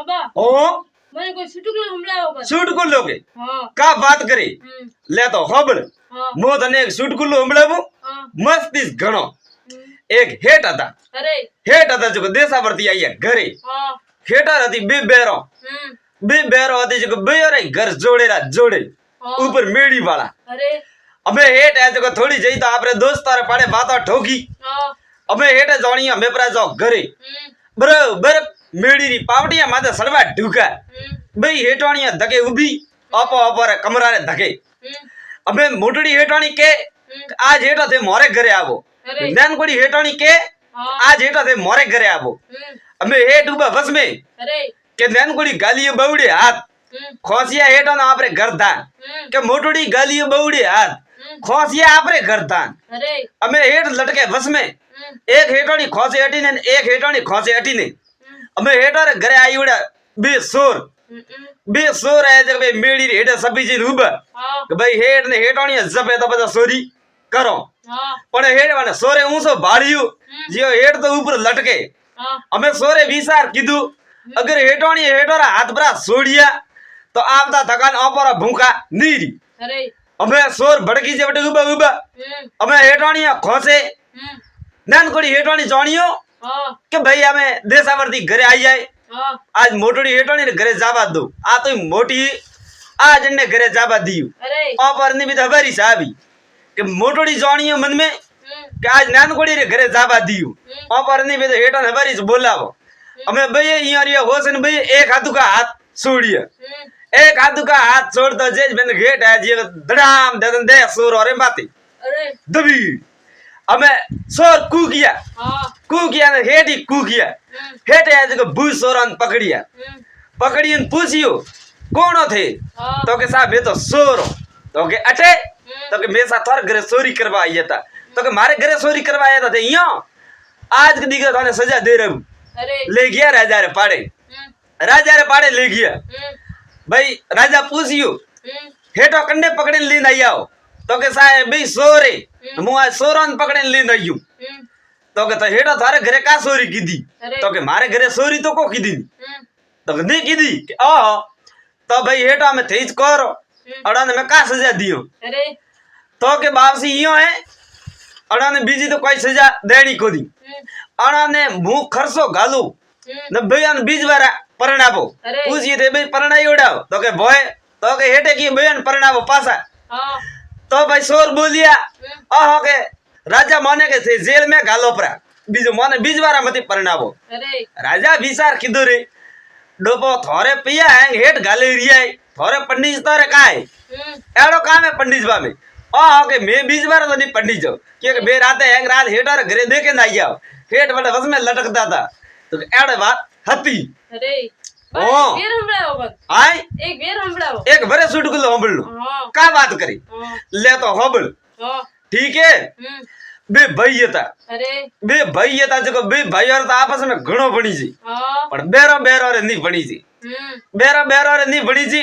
बा ओ मैंने कोई सुटुक हमलाओ बस सुटकुल लोगे हां का बात करे ले तो होबड़ हां मो तने एक सुटकुल हमलावू हां मस्त इस घणो एक हेट था अरे हेट था जो देशावरती आई घरे हां हेटर हती बे बेरो हती जो बेरे घर जोड़ेरा जोड़े ऊपर मेड़ी वाला अरे अबे हेट है जो थोड़ी जई तो आपरे दोस्तारे पाड़े बाता ठोकी हां अबे हेट जानी हमें परा जाओ घरे बरोबर मेड़ी री पावटिया माथे सड़वा ढुका बई हेटाणिया धके उभी आपो अपर कमरा रे धके अबे मोटड़ी हेटाणी के आज हेटा थे मोरे घरे आवो नैन कोड़ी हेटाणी के आज हेटा थे मोरे घरे आवो अबे हेट उबा बस में अरे के नैन कोड़ी गालियो बउड़े हाथ खोसिया हेटा ना आपरे घर था के मोटड़ी गालियो बउड़े हाथ खोसिया आपरे घर था अरे अबे हेट लटके बस में एक हेटाणी खोसे हटी ने एक हेटाणी खोसे हटी ने अबे हेटारे घरे आई उड़ा बे सोर है जब मेड़ी रे हेटा सभी जी रूब के भाई हेट ने हेटाणी जबे तो बजा सोरी करो पण हेट वाने सोरे ऊंसो भाड़ियो जियो हेट तो ऊपर लटके हमें सोरे विचार कीधु अगर हेटाणी हेटोरा हाथ बरा सोड़िया तो आपदा थकान आपरा भूखा नीरी अरे हमें सोर भड़की जे बटे उबा उबा हमें हेटाणी खोसे नैन कोड़ी हेटाणी जानियो के भाई हमें देशावरती घरे आई जाए आज मोटड़ी हेटाणी रे घरे जावा दो आ तो मोटी आज ने घरे जावा दियो अरे और ने भी हमारी साहबी के मोटड़ी जानियो मन में कि आज नैन कोड़ी रे घरे जावा दियो और ने भी हेटाण हमारी से बोलावो हमें भैया यार होसन भैया एक हाथ का हाथ छोड़िए एक हाथ का हाथ छोड़ दो जेज मैंने गेट है जी धड़ाम दे सोर और बातें अरे दबी हमें सोर कूकिया ने हेट ही कूकिया हेट है जो बू सोरन पकड़ियन पूछियो कौन थे तो के साहब ये तो सोर तो के अटे तो के मेरे साथ घरे चोरी करवा आया था तो के मारे घरे चोरी करवाया था यो आज के दिखा थाने सजा दे रहा अरे ले गया राजा रे पाड़े ले गया भाई राजा पूछियो हेटो कन्ने पकड़े लीन आई आओ तो के साहब भाई सोरे मुआ सोरन पकड़े लीन आई तो के तो हेटो थारे घरे का चोरी की दी तो के मारे घरे चोरी तो को की दी तो के नहीं की दी ओ तो भाई हेटो में तेज करो अड़ा ने मैं का सजा दियो अरे तो के बापसी यो है अड़ा ने बीजी तो कोई सजा देनी को दी अड़ा ने मुंह खरसो गालू न बयान बीज वारा परणाबो पूछिए थे भाई परणाई उड़ाओ तो के भोए तो के हेटे की बयान परणाबो पासा तो भाई सोर बोलिया ओहो के राजा माने के थे जेल में गालो परा बीजो माने बीज वारा मती परणाबो अरे राजा विचार किदो रे डोपो थोरे पिया हैंग हेट गाले रिया थोरे पंडित तोरे काए एड़ो काम है पंडित बा में ओहो के मैं बीज वारा तो नहीं पंडित जो क्योंकि बे राते हैंग रात हेटर घरे देखे ना आई आओ हेट बड़े बस में लटकता था तो एड़े बात हती अरे ओ बेर हमलाओ बस आई एक बेर हमलाओ एक भरे सूट को होबड़ लो का बात करी ले तो होबड़ ठीक है बे भई था अरे बे भई था जो बे भाई और आपस में घणो बणी जी पर बेरो रे नहीं बणी जी बेरो रे नहीं बणी जी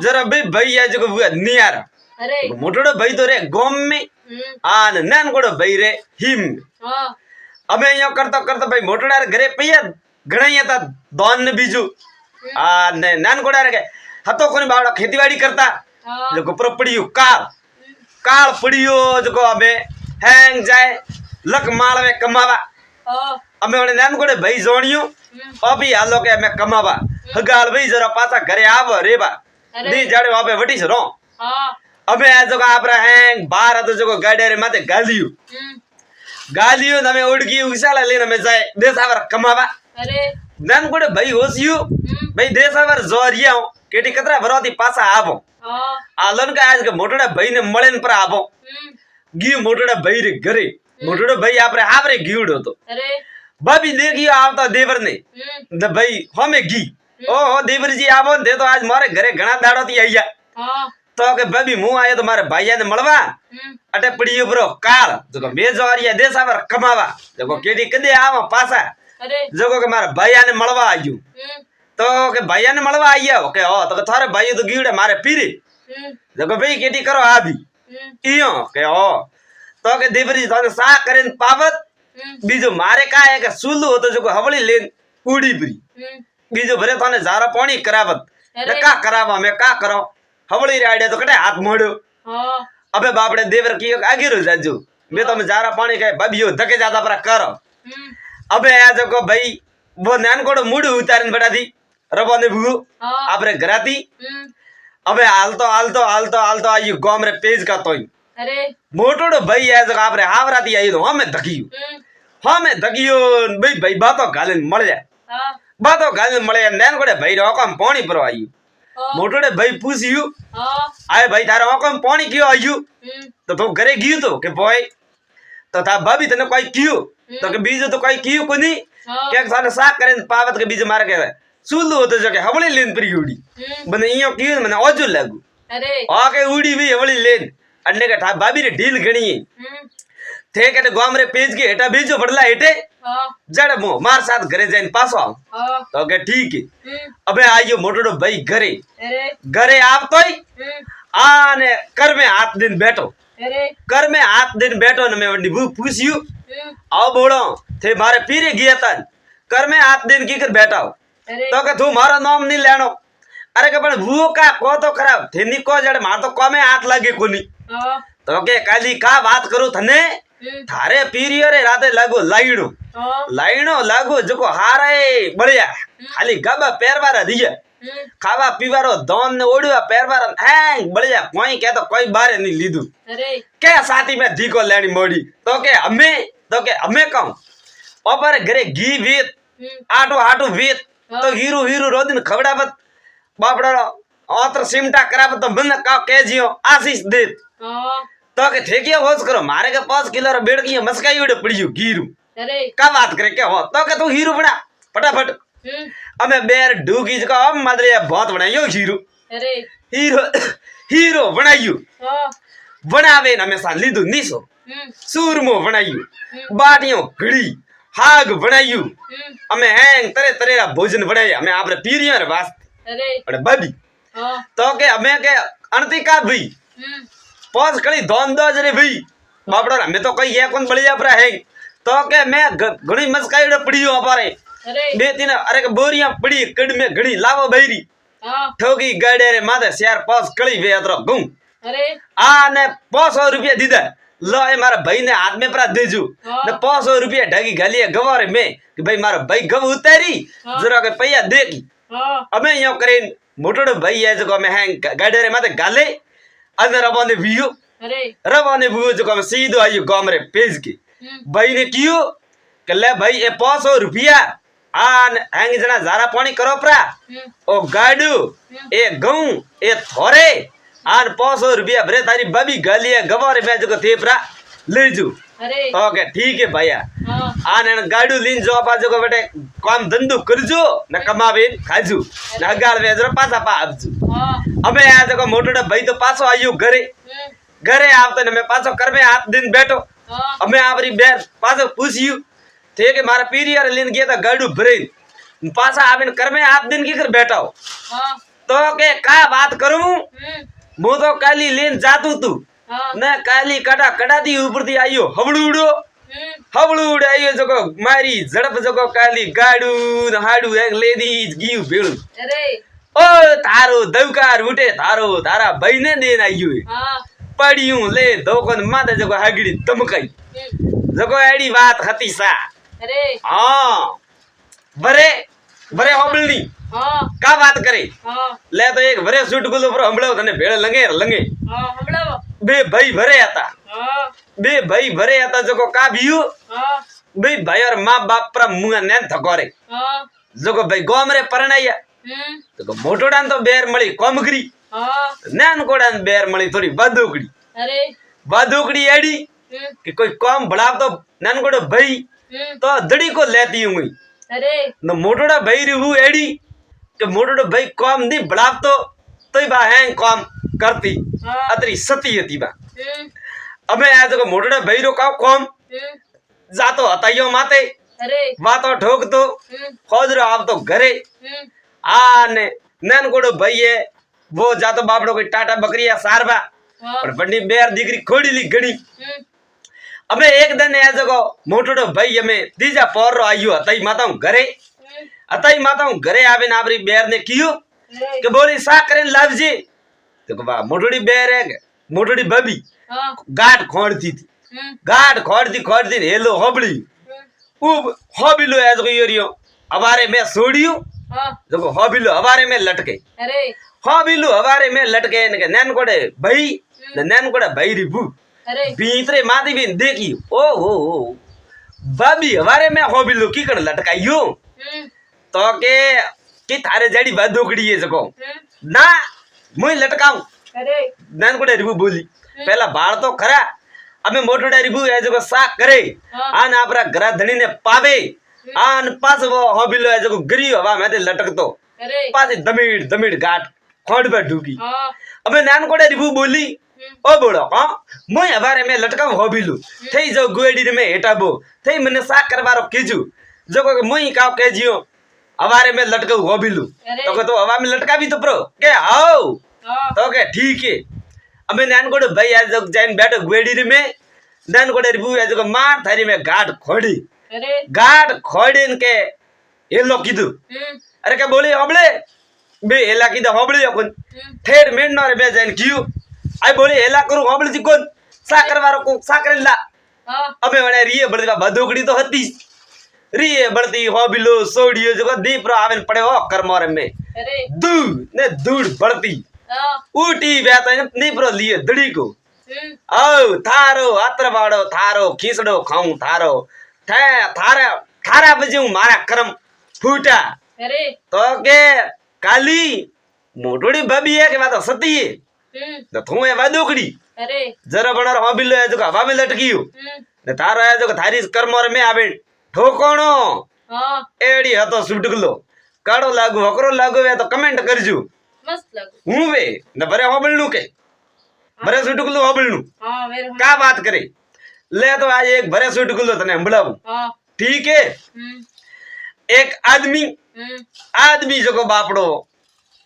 जरा बे भई है जो नियार अरे मोटड़ो भई तो रे गोम में आन नैन कोड़ो भई रे हिम अबे यो करता करता भाई मोटड़ा रे घरे पिया घणई था दोन ने बीजू आ ने नैन कोड़ा रे हतो कोनी बावड़ा खेतीबाड़ी करता जो गोपर पड़ियो काल पड़ियो जो अबे हैंग जाए लक माल में कमावा अबे ओने नैन कोड़े भाई जोणियो अभी हालो के मैं कमावा हगाल भाई जरा पासा घरे आव रे बा दी जाड़े अबे वटी से रो अबे आ जो आपरा हैंग बार तो जो गाड़े रे माथे गालियो नमे उड़की उसाला लेना में जाए देसावर कमावा अरे नन कोड़े भाई होसियो भाई देसावर जोरिया केटी कतरा भरोती पासा आवो आलन का आज के मोटड़ा भाई ने मळेन पर आवो गी मोटड़ा भाई रे घरे मोटड़ो भाई आपरे हावरे गीउडो तो अरे भाभी देखियो आवता देवर ने द भाई हमें गी ओ देवर जी आवो दे तो आज मारे घरे घणा दाड़ो थी आइया तो के भाभी मुंह आयो तो मारे भाईया ने मळवा अटे पड़ियो ब्रो काल जो मे जोरिया देसावर कमावा जो केटी कदे आवा पासा जो के मारे भाईया ने मळवा आयु तो के भाईया ने मळवा आइया के ओ तो थारे भाई तो गीड़े मारे पीरे जो भाई केटी करो आ भी इयो के ओ तो के देवरी थाने सा करेन पावत बीजो मारे का है के सुलू तो जो हवली लेन उड़ी परी બીજો ભરે તો ને જારા પાણી કરાવત અરે. ને કા કરાવા મેં કા કરો હવળી રાડે તો કટે હાથ મોડ્યો હા અબે બાપડે દેવર કીયો આગીરો જાજુ મેં તમે જારા પાણી કાય બાબીઓ ધકે જાતા પર કરો હમ અબે આ જો ભાઈ वो નાનકોડો મૂડ ઉતારીને બડાથી રબાને ભૂ હા આપણે ઘરાતી હમ અબે હાલતો આયુ ગામ રે પેજ કા તોય અરે મોટોડો ભાઈ આ જો આપણે હાવરાતી આયુ તો હમે ધકિયું હમ હમે ધકિયો ભાઈ બાતો ગાલીને મળ્યા હા બાતો ગાલીને મળ્યા નાનકોડે ભાઈ રોકમ પાણી ભરવા આયુ હા મોટોડે ભાઈ પૂછ્યું હા આય ભાઈ તારે ઓકમ પાણી કયો આયુ હમ તો તું ઘરે ગયું તો કે ભાઈ તો તા ભાભી તને કોઈ કયું તો કે બીજું તો કોઈ કયું કોની હા કે સાને શાક કરીને પાવત કે બીજું મારે કે સુલું હતું જો કે હવળી લઈને પડી ઉડી હમ મને અહીંયા કયું મને ઓજુ લાગ્યું અરે આ કે ઉડી ભી હવળી લઈને અને કે ઠા ભાભી ને ઢીલ ગણી હમ થે કે ગામ રે પેજ કે હેઠા બીજો પડલા હેઠે હા જડે મો માર સાથ ઘરે જઈને પાછો આવ હા તો કે ઠીક હે હમ અબે આયો મોટોડો ભાઈ ઘરે અરે ઘરે આવતોય હમ આને કર में हाथ दिन बैठो અરે कर में हाथ दिन बैठो ने मैं वड्डी पूछ्યું હમ आओ बोलो थे मारे पीरे गया था कर में हाथ दिन की कर बैठा हो અરે तो के तू मारो नाम नहीं लेनो अरे के पण वो का को तो खराब थे नी को जड़ मार तो कोमे हाथ लागे कोनी હા तो के काली का बात करू थने હમ थारे पीरियो रे राते लागो लाइणो હા लागो जको हारे बढ़िया खाली गबा पैरवारा दिया હમ खावा पीवारो दोन ने ओडवा पैरवारा हैं बढ़िया कोई के तो कोई बारे नहीं लीधु અરે के साथी में धीको लेनी मोड़ी तो के हमें कहूं ओपर घरे घी वीत હમ आटो वीत तो हीरू रोदिन खवड़ावत बापड़ा ओत्र सिमटा करावत तो मन का के जियो आशीष देत હા तो के ठेकिया होश करो मारे के 5 किलो रो बेड़की मस्काई उड़े पड़ियो घीरू અરે का बात करे के हो तो के तू हीरू बना फटाफट હમ हमें बेर डूगी का अब मदरे बहुत बनायो हीरू અરે हीरो बनायो હા बनावे न हमेशा लीधु निसो હમ सूरमो बनायो बाटियों घड़ी हाग बनायो હમ हमें हैंग तरे तरेरा भोजन बनाया हमें आपरे पीरियों रे वास्ते અરે अरे बाबी હા तो के हमें के अनती का भाई હમ पांच कड़ी दोन दो जरे भाई बापड़ा हमें तो कई है कौन बढ़िया अपरा है तो के मैं घणी मस्काई पड़ियो अपारे અરે बे तीन अरे के बोरियां पड़ी कड़ में घड़ी लावो बैरी હા ठोकी गाड़े रे माथे शेर पास कड़ी वे अतरो गुम અરે आ ने 500 रुपया दीदा लो ए मारा भाई ने हाथ में परा देजू हाँ। ने 500 रुपया ढगी गालिए गवारे में कि भाई मारा भाई गव उतारी हाँ। जरा के पैया देगी હા अबे यो करेन मोटोड़ो भाई है जो में हैंग गाड़े रे माथे गाले अंदर रबाने वियो અરે रबाने वियो जो में सीधो आयो गाम रे पेज के હમ भाई ने कियो કે લે ભાઈ એ 500 રૂપિયા આ હેંગ જણા ઝારા પાણી કરો પ્રા હમ ઓ ગાડુ એ ઘઉં એ થોરે આન 500 રૂપિયા ભરે તારી બાબી ગાલીએ ગવારે મે જકો તે પ્રા લેજુ અરે તો કે ઠીક હે ભાઈયા હા આન એન ગાડુ લીન જો આપા જકો બેટે કામ ધંધો કરજો ને કમાવે ખાજુ ને અગાળ વેજરો પાછા પા આપજો હા અમે આ જકો મોટોડો ભાઈ તો પાછો આયો ઘરે હમ ઘરે આવતો ને મે પાછો કરમે હાથ दिन બેઠો હા અમે આવરી બેર પાછો પૂછ્યું थे के मारा पीरियर लेन गया था गाड़ू भरे पासा आविन कर में आप दिन की कर बैठा हो હા तो के का बात करूं હમ मु तो काली लेन जातू तू હા न काली कड़ा दी ऊपर थी आयो हवड़ू उड़े आयो जको मारी झड़प जको काली गाड़ू न हाडू एक लेडीज गीव भेड़ू અરે ओ तारो दवकार उठे तारा भाई ने देन आयो હા पड़ियूं ले धोकन माथे जको हागड़ी दमकाई હમ जको एडी बात हती सा અરે हाँ भरे होबलनी હા का बात करे હા ले तो एक भरे सूट गुलो पर हमड़ो तने भेड़ लंगे હા હમણાવો बे भाई भरे आता जको का बियु હા बे भाई और मां बाप पर मुंह ने थकोरे હા जको भाई गोम रे परणाया હમ जको मोटोडान तो बेर मળી कोमगरी હા नान कोडान बेर मળી थोड़ी बादुकड़ी एडी હમ कि कोई काम बढ़ाव तो नान कोडो भाई હમ तो दड़ी को लेती हूं અરે न मोटोड़ा भाई रहू एडी कि मोटोड़ा भाई काम नहीं बढ़ाव तो बा है काम करती હા अतरी सती हती बा હમ अबे आज को मोटोड़ा भाई रो का काम હમ जातो हतायो माते અરે वातो ठोकतो હમ खोजरो आवतो घरे હમ आने नैन कोडो भाई है वो जातो बापड़ो कोई टाटा बकरिया सारबा હા और बड़ी बेर दीकरी खोड़ी ली गणी હમ अबे एक दिन आ जगो मोटोड़ो भाई हमें तीजा पोर रो आयो हताई माता घरे હમ અતાઈ માતા હું ઘરે આવીને આપણી બેર ને કીધું કે બોલી શા કરીને લાવજે તો કે બા મોટડી બેર હે કે મોટડી ભાભી ગાઢ ખોડતી હતી ગાઢ ખોડતી હેલો હોબળી હોબીલો એ જો યરિયો હવારે મેં છોડ્યું જો હોબીલો હવારે મેં લટકે હોબીલો હવારે મેં લટકે ને કે નેન કોડે ભાઈ ને નેન કોડે ભાઈ રીભુ ભીતરે માથી બી દેખી ઓહો ભાભી હવારે મેં હોબીલો કી કણ લટકાયું તો કે થારે જડી બાદોકડી એ જકો ના મુઈ લટકાઉં નેન કોડે રીભુ બોલી પેલા બાળ તો ખરા અમે મોટોડા રીભુ એ જકો શાક કરે આને આપરા ઘરા ધણીને પાવે આન પાછો હોબીલો એ જકો ગરી હવા મેતે લટકતો પાછી ધમીડ ગાટ ખોડબા ઢૂકી અમે નાન કોડે રીભુ બોલી ઓ બોલો હા મોય હવારે મે લટકાવ હોબીલું થઈ જાવ ગોડી રે મે હેટાબો થઈ મને શાક કરવારો કીજુ જો કે મોય કાવ કેજીઓ હવારે મે લટકાવ હોબીલું તો કે તો હવા મે લટકાવી તો પ્રો કે આવ તો કે ઠીક હે અમે નાન કોડે ભાઈ આ જગ જઈને બેઠો ગોડી રે મે નાન કોડે રીભુ આ જગ માર થારી મે ગાટ ખોડી ગાટ ખોડીને કે એલો કીધું અરે કે બોલી હોબળે બે એલા કીધા હોબળી કોણ ઠેડ મેણનો રે બે જઈને કીયું આઈ બોલી એલા કરું હોબળી થી કોણ સાકર વાળો કો સાકર લા અમે વણે રીએ બળતી બાદોકડી તો હતી રીએ બળતી હોબીલો સોડિયો જો દીપરો આવેન પડે હો કરમો રે મે ધૂડ બળતી ઉટી બેતો નીપરો લીએ ધડીકો આવ થારો આત્રવાડો થારો ખીસડો ખાઉં થારો થારા પછી હું મારા કરમ ફૂટા તો કે કાલી મોટોડી ભાભી હે કે વાતો સતી તો તું એ વાદોકડી જરા બણર હોબીલો એ જો હવા મે લટકીયો ને તારો એ જો થારી કર્મો રે મે આવે ઠોકોણો એડી હતો સુટકલો કાળો લાગુ હકરો લાગુ વે તો કમેન્ટ કરજો મસ્ત લાગુ હું વે ને ભરે હોબળનું કે ભરે સુટકલું હોબળનું કા વાત કરે ले तो आज एक भरे सूट गुल्लो तने हंबड़ाऊं ठीक है एक आदमी जो को बापड़ो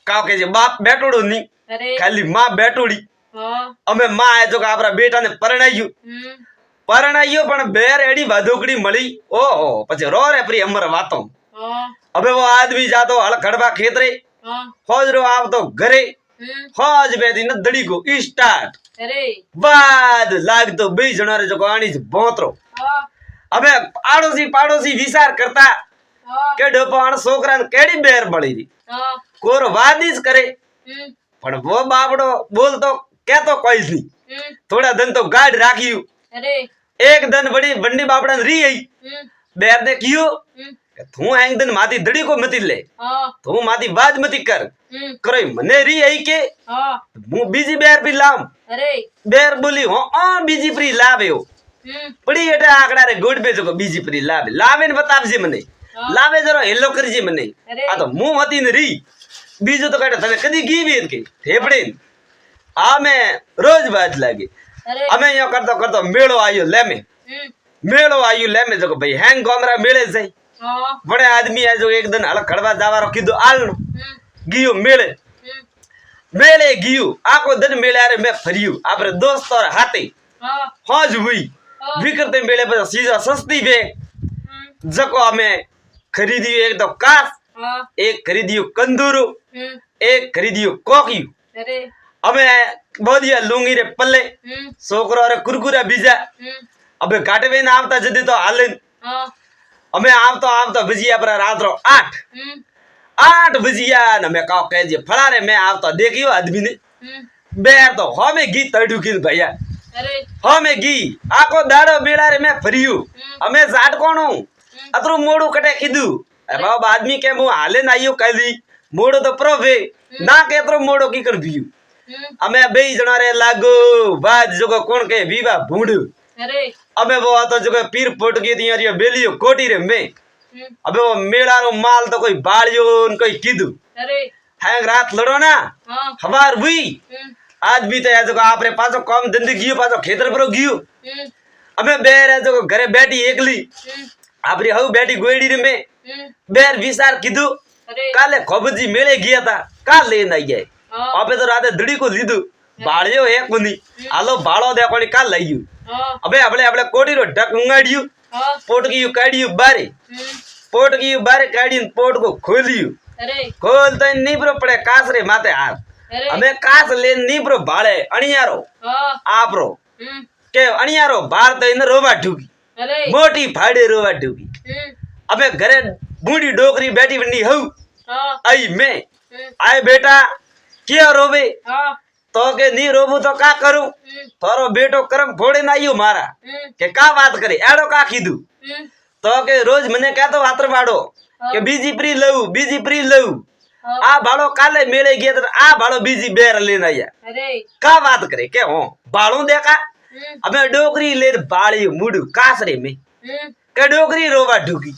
काव के जे बाप बेटोड़ो नहीं खाली मां बेटोड़ी अमे मां है जो का आपरा बेटा ने परणायो पण बेर एडी बाधोकड़ी मળી ओहो પછી रो रे प्री अमर वातो अबे वो आदमी जातो हल खड़बा खेतरे होजरो आवतो घरे होज बेदी न दड़ी को स्टार्ट बाद लागतो बे जणा रे जो आणी भोतरो अबे पाड़ोसी विचार करता के डोपाण छोकरा ने केड़ी बेर मળી री कोर वादीज करे पण वो बापड़ो बोलतो केतो कोई नहीं थोड़ा दिन तो गाड राखियो एक दिन बड़ी बंडी बापड़ा ने री आई बेर ने कियो तू एक दिन माती दड़ी को मती ले तू माती बाज मती कर करे मने री आई के मु बीजी बेर भी लाम बेर बोली हो बीजी प्री लाव्यो पड़ी एटे आकड़ा रे गोड पे जो बीजी प्री लावे ने बतावजे मने लावे जरो हेलो करजे मने आ तो मु हती ने री बीजो तो काटे तने कदी गीवी के थेपड़े आ में रोज बात लागे अमे यो करतो मेळो आयो ले में जो भाई हैंग गोमरा मेळे जाई बड़े आदमी है जो एक दिन हल खड़वा जावारो कीधो आलनो गियो मेळे गियो आको दिन मेळे रे मैं फरियो आपरे दोस्त और हाथे होज हुई विकरते मेळे पर सीधा सस्ती बे जको हमें खरीदी एक तो कास एक खरीदियो कंदूरो एक खरीदियो कोकियो अबे बोदिया लुंगी रे पल्ले छोकरो रे कुरकुरा बीजा अबे काटवे ना आवता जदी तो हाले अमे आवतो भजिया पर रात्रो 8 भजिया न मैं काव कह जे फड़ा रे मैं आवतो देखियो आदमी ने बेर तो हमें गी तड़ू की भैया हमें गी आको दाड़ो बेड़ा रे मैं फरियो अमे जाट कोणो अतरो मोड़ो कटे कीधु बाबा आदमी के मु हाले ना आयो कली मोड़ो तो प्रोवे ना केतरो मोड़ो की कर दियो अमे बे जणा रे लागो बाज जो कोण के विवा भूंड अबे वो तो जो पीर पोट की थी यार बेलियो कोटी रे में अबे वो मेला रो माल तो कोई बालियो कोई कीधु हैंग रात लड़ो ना हमार हुई आज भी तो यार जो आप रे पासो कम धंधी गियो पासो खेतर पर गियो अबे बेर जो घरे बैठी एकली आप रे हऊ बैठी गोईडी रे में बेर विचार कीधु काले खबजी मेले गया था काल लेन आई गए अबे तो राते दड़ी को लीधु बाळियो एक कोनी आलो बाळो दे कोनी काल लईयो अबे अपने कोटी रो ढक उंगाड़ियो पोटकी काढियो बारे पोट की बारे काढ़ी पोट को खोलियो अरे खोल तो नीबरो पड़े कासरे माथे हाथ अरे हमें कास ले नीबरो भाड़े अणियारो हाँ आपरो हम्म के अणियारो बार तो इन रोवा ढूकी अरे मोटी फाड़े रोवा ढूकी अबे घरे बूढ़ी डोकरी बैठी बंडी हूँ हाँ आई मैं आए बेटा क्या रोवे हाँ तो के नी रोबू तो का करूं थारो बेटो कर्म फोड़े ना आयो मारा के का बात करे एड़ो का कीधु तो के रोज मने क्या तो वातर बाड़ो के बीजी प्री लऊ आ भाड़ो काले मेले गया तो आ भाड़ो बीजी बेर लेना आया अरे का बात करे के हो भाड़ो देखा अबे डोकरी ले बाड़ी मुडू कासरे में के डोकरी रोवा ढुकी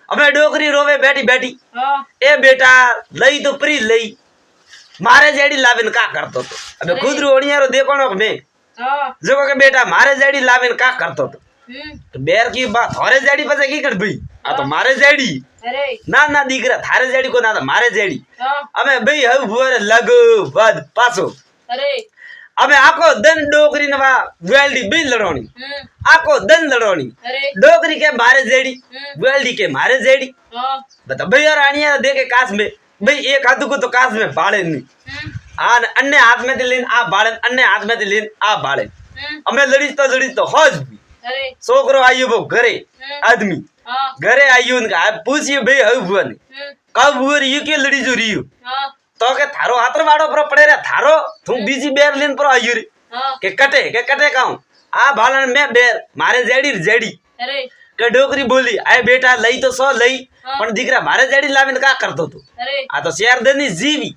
अबे डोकरी रोवे बैठी बैठी हाँ ए बेटा लई तो प्री लई मारे जेडी लावेन का करतो तो अबे खुद रोणियारो देखो न मैं हाँ जो के बेटा मारे जेडी लावेन का करतो तो बेर की बात थारे जेडी पसे की कर भई आ तो मारे जेडी अरे ना ना दीकरा थारे जेडी को ना तो मारे जेडी हाँ अबे भई हव भोर लगो बद पासो अरे अबे आको दन डोकरी नवा वेल्डी बी लड़ोनी आको दन लड़ोनी अरे डोकरी के मारे जेडी वेल्डी के मारे जेडी हाँ बता भई और आनिया देखे कास में भाई एक हाथ को तो कास में बाड़े नहीं आन अन्य हाथ में लेन आ बाड़े अन्य हाथ में लेन आ बाड़े हमें लड़ीज तो हज भी अरे छोकरो आयो वो घरे आदमी हाँ घरे आयो उनका पूछिए भाई हव हुआ ने कब हुआ रियो के लड़ी जो रियो हाँ तो के थारो हाथर बाड़ो पर पड़े रे थारो तुम बीजी बेर लेन पर आयो रे हाँ के कटे कहूं आ बालन में बेर मारे जेडी अरे के डोकरी बोली आए बेटा लई तो सो लई पण दीकरा मारे जेडी लावीन का करतो तू अरे आ तो शेर देनी जीवी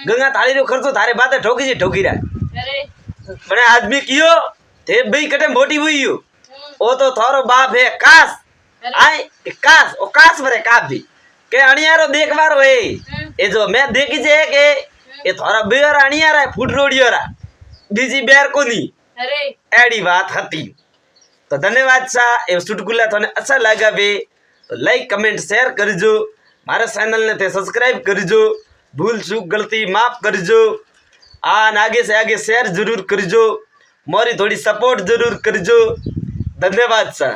गंगा थाली रो खर्चो थारे बाते ठोकी रहा अरे मने आदमी कियो थे भाई कटे मोटी हुई हो ओ तो थारो बाप है कास आए के कास ओ कास मरे काप भी के अणियारो देखवारो है ए जो मैं देखी जे के ए थारा बेर अणियारा फूट रोडियोरा बीजी बेर कोनी अरे एडी बात हती तो धन्यवाद सा ए चुटकुला तने अच्छा लगा वे तो लाइक कमेंट शेयर करजो मारे चैनल ने थे सब्सक्राइब करजो भूल चूक गलती माफ करजो आन आगे से आगे शेयर जरूर करजो मोरी थोड़ी सपोर्ट जरूर करजो धन्यवाद सा।